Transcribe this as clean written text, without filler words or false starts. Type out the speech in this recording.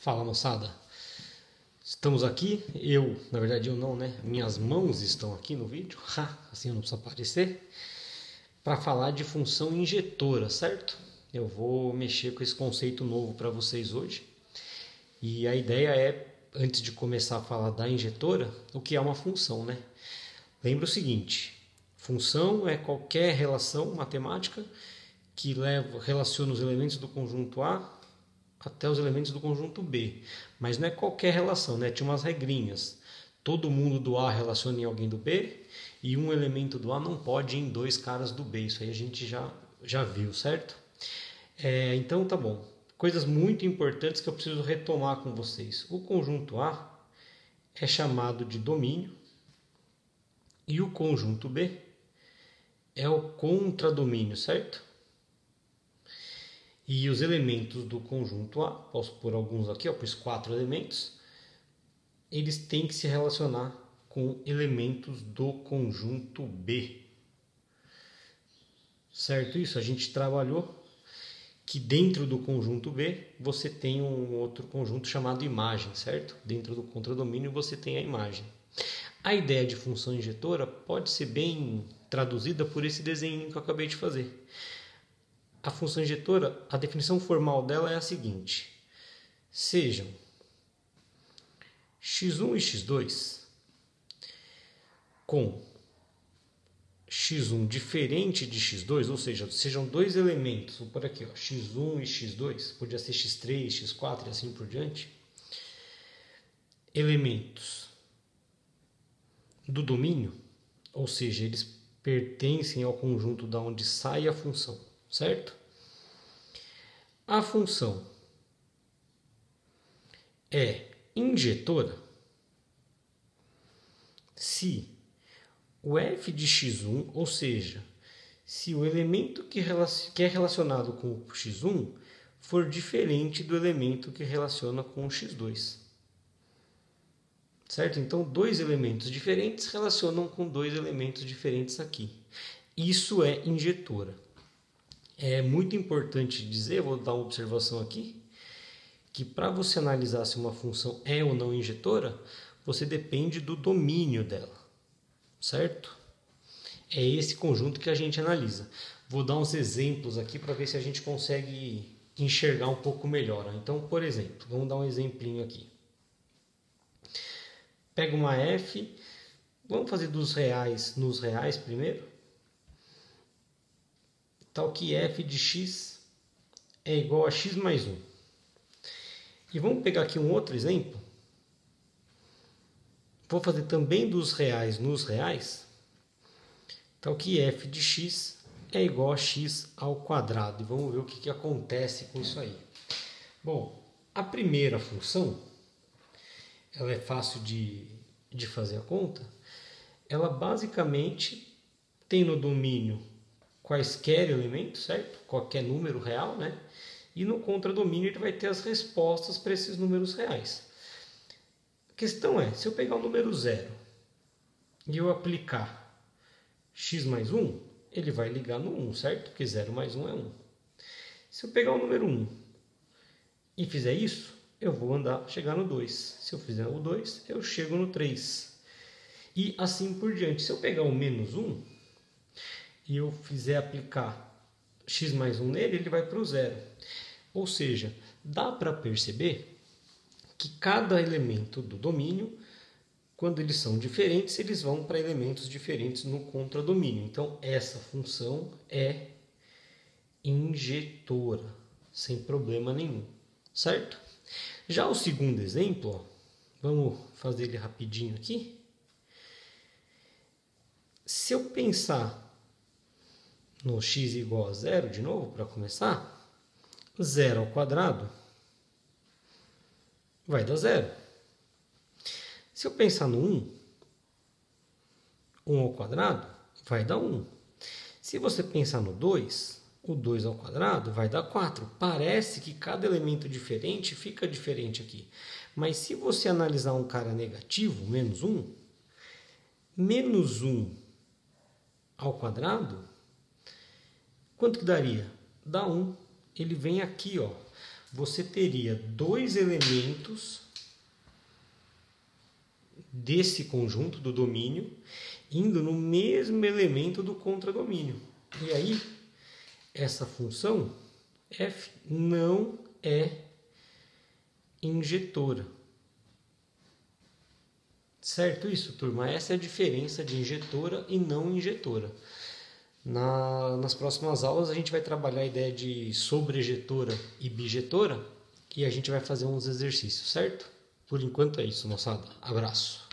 Fala, moçada, estamos aqui, na verdade eu não, né? Minhas mãos estão aqui no vídeo, assim eu não preciso aparecer, para falar de função injetora, certo? Eu vou mexer com esse conceito novo para vocês hoje. E a ideia é, antes de começar a falar da injetora, o que é uma função, né? Lembra o seguinte, função é qualquer relação matemática que relaciona os elementos do conjunto A até os elementos do conjunto B. Mas não é qualquer relação, né? Tinha umas regrinhas. Todo mundo do A relaciona em alguém do B e um elemento do A não pode ir em dois caras do B. Isso aí a gente já viu, certo? Então tá bom. Coisas muito importantes que eu preciso retomar com vocês. O conjunto A é chamado de domínio e o conjunto B é o contradomínio, certo? E os elementos do conjunto A, posso pôr alguns aqui, pus 4 elementos, eles têm que se relacionar com elementos do conjunto B. Certo isso? A gente trabalhou que dentro do conjunto B você tem um outro conjunto chamado imagem, certo? Dentro do contradomínio você tem a imagem. A ideia de função injetora pode ser bem traduzida por esse desenho que eu acabei de fazer. A função injetora, a definição formal dela é a seguinte: sejam x1 e x2 com x1 diferente de x2, ou seja, sejam dois elementos, vou por aqui, x1 e x2, podia ser x3, x4 e assim por diante, elementos do domínio, ou seja, eles pertencem ao conjunto da onde sai a função, certo? A função é injetora se o f de x1, ou seja, se o elemento que é relacionado com o x1 for diferente do elemento que relaciona com o x2. Certo? Então, dois elementos diferentes relacionam com dois elementos diferentes aqui. Isso é injetora. É muito importante dizer, vou dar uma observação aqui, que para você analisar se uma função é ou não injetora, você depende do domínio dela, certo? É esse conjunto que a gente analisa. Vou dar uns exemplos aqui para ver se a gente consegue enxergar um pouco melhor. Então, por exemplo, vamos dar um exemplinho aqui. Pega uma f, vamos fazer dos reais nos reais primeiro. Tal que f de x é igual a x mais 1. E vamos pegar aqui um outro exemplo. Vou fazer também dos reais nos reais. Tal que f de x é igual a x ao quadrado. E vamos ver o que acontece com isso aí. Bom, a primeira função, ela é fácil de fazer a conta. Ela basicamente tem no domínio quaisquer elementos, certo? Qualquer número real, né? E no contradomínio ele vai ter as respostas para esses números reais. A questão é, se eu pegar o número 0 e eu aplicar x mais 1, ele vai ligar no 1, certo? Porque 0 mais 1 é 1. Se eu pegar o número 1 e fizer isso, eu vou chegar no 2. Se eu fizer o 2, eu chego no 3. E assim por diante. Se eu pegar o menos 1, e eu fizer aplicar x mais 1 nele, ele vai para o 0. Ou seja, dá para perceber que cada elemento do domínio, quando eles são diferentes, eles vão para elementos diferentes no contradomínio. Então, essa função é injetora, sem problema nenhum, certo? Já o segundo exemplo, vamos fazer ele rapidinho aqui. Se eu pensar no x igual a 0, de novo, para começar, 0 ao quadrado vai dar 0. Se eu pensar no 1 ao quadrado vai dar 1. Se você pensar no 2, o 2 ao quadrado vai dar 4. Parece que cada elemento diferente fica diferente aqui. Mas se você analisar um cara negativo, menos 1 ao quadrado, quanto que daria? Dá 1. Ele vem aqui, ó. você teria dois elementos desse conjunto do domínio indo no mesmo elemento do contradomínio. E aí, essa função f não é injetora. Certo isso, turma? Essa é a diferença de injetora e não injetora. Nas próximas aulas a gente vai trabalhar a ideia de sobrejetora e bijetora e a gente vai fazer uns exercícios, certo? Por enquanto é isso, moçada. Abraço.